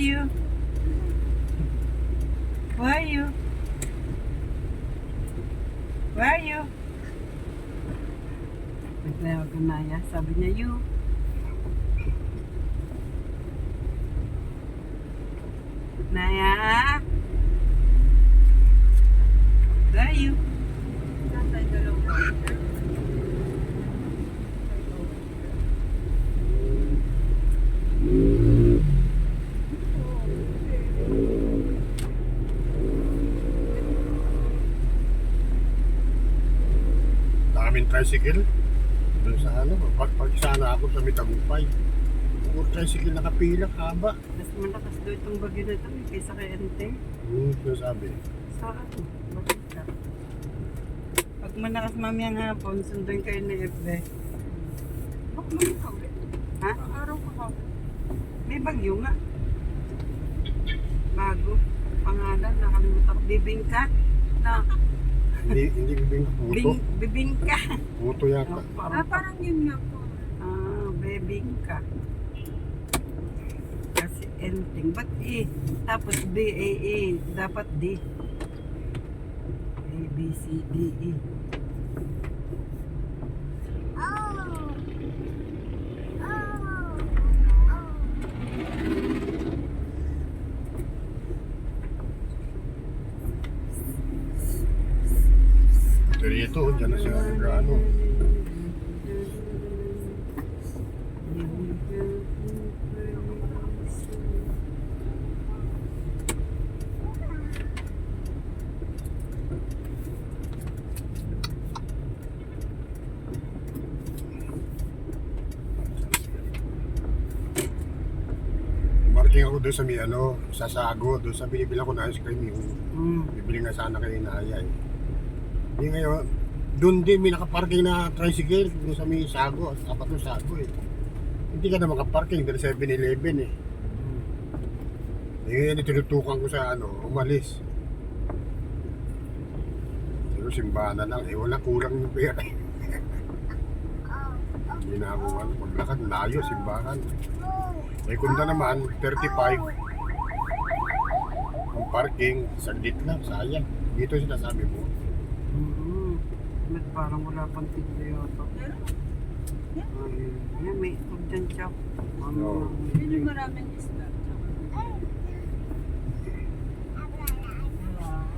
you? Where are you? Where are you? Nagtawag ko Naya. Sabi niya, you. Naya? Where are you? Daming tricycle. Doon sa ano, pag sana ako sa Mitagupay. Puro tricycle nakapila, haba. Mas malakas daw itong bagyo na ito kaysa kay Ente. Sabi. Sa ano? Bakit ka? Pag malakas mamayang hapon, sunduin kayo ni FB. Ha? Araw ka ka. May bagyo nga. Bago. Pangalan, nakalimutan ko. Bibingka. Na. Hindi bibing puto. Bibingka. Puto yata. Parang yun nga po. Bibingka. Kasi enteng. Ba't E? Tapos B, A, A. Dapat D. A, B, C, D, E. Dito, dyan na siya. Ano. Marking ako doon sa may ano, sa Sago, doon sa binibilang ko na ice cream, yung bibili nga sana kayo na Naya eh. Hindi ngayon, doon din may nakaparking na tricycle, doon sa may Sago, apat ng Sago eh. Hindi ka na makaparking, dahil 7-Eleven eh. Ngayon, tinutukan ko sa ano, umalis. Pero simbahan na lang, wala kulang yung pera eh. Hindi na ako ano, maglakad, layo, simbahan. May kunda naman, 35. Ang parking, saglit lang, sayang. Dito sinasabi mo. Parang wala pang tiglo yata. Yan, may itlog dyan siya. Yun yung maraming isda.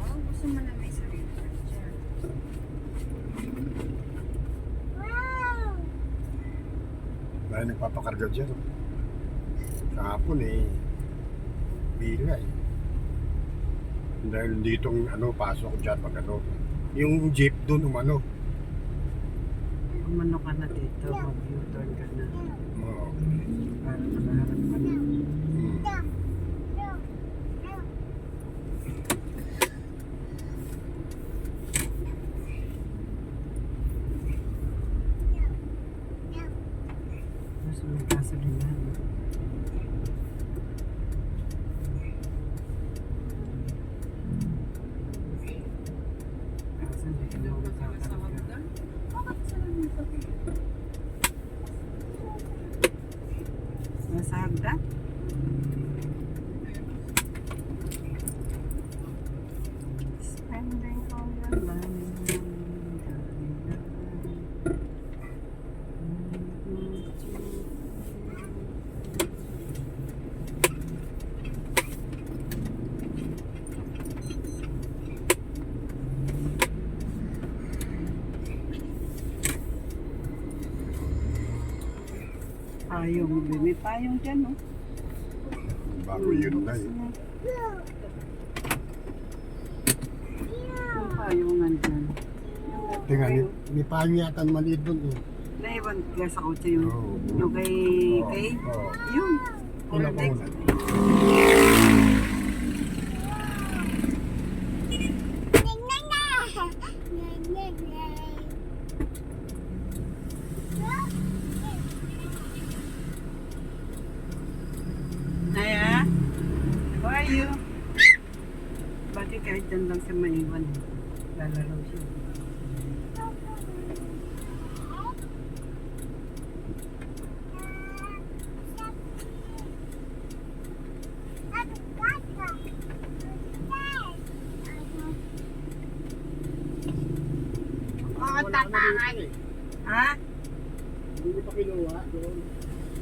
Gusto mo na may sarili ka dyan. Dahil nagpapakarga dyan. Kahapon eh, bila eh. Dahil ditong ano, pasok ko dyan pag ano. Yung jeep doon umano. Umano ka na dito, mag-U-turn ka na. Oo. Para nakaharap ka na. Gusto may gasolinahan. Kaso hindi ka na makakarga. Bakit sila nito? Nasa hagdan? Spending all your money. Payong, may payong dyan, no? Bago yun na eh. Yung payong nandyan. Tingnan, may payo yata maliit doon eh. Naiwan ka sa kotse yun. Oo. Yung kay... Oo. Yun. Una pa Cortex. una. Naya? Where are you? Bakit kahit dyan lang siya maiwan? Lalaro siya. Ako tatangay. Ha? Hindi mo pa kinuha doon.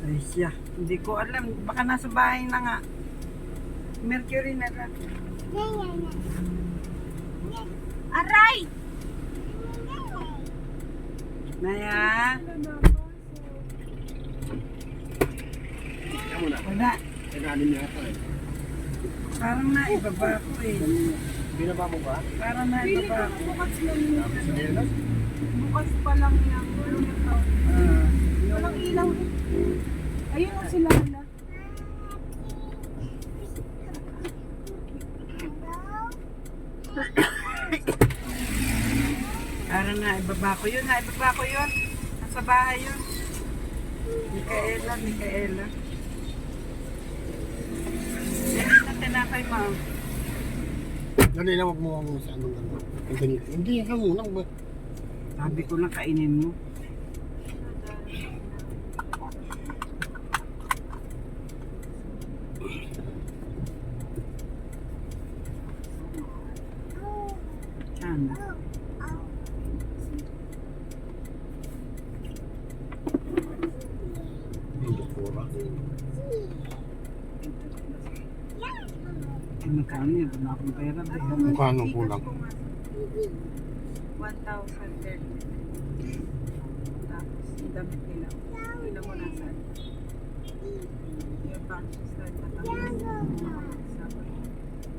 Ay siya. Hindi ko alam. Baka nasa bahay na nga. Mercury na lang. Aray! Naya. Kaya mo na. Wala. Kaganin niya ito eh. Parang naibaba ko eh. Binaba mo ba? Parang naibaba ko. Bukas lang yun. Sabi sa Lenas. Bukas pa lang yan. Ah, Walang ilaw eh. Ayun na sila na. parang naibaba ko yun. Naibaba ko yun. Nasa bahay yun. Mikaela. Yan na tinapay mo. Dali lang, wag mo ang sa anong gano'n. Hindi, ikaw muna. Sabi ko lang kainin mo. Sana. Hindi, pura. Eh, magkano yun? Wala akong pera. Mukha nung kulang. 1,030. Tapos, yung damit nila. Ilan mo nasa? Yung boxes na tatapos. Sabi.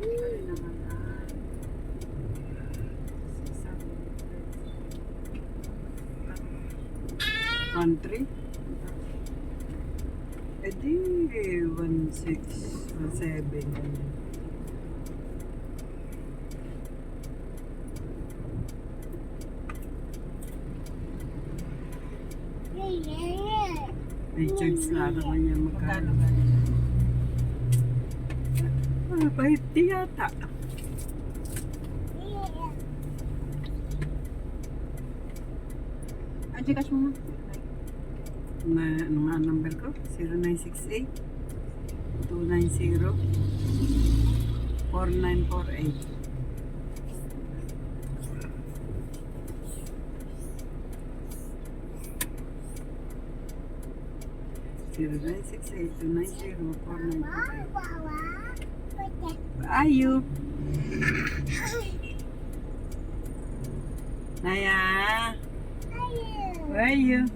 Ano naman na? 1-3? Eh di 1-6, 1-7. May charge na naman niya magkano. Ah, bahit di yata. Gcash mo na. Na, ano nga ang number ko? 0968 290 4948. Zero 0968-290-4948. Ayu. Naya. Where are you?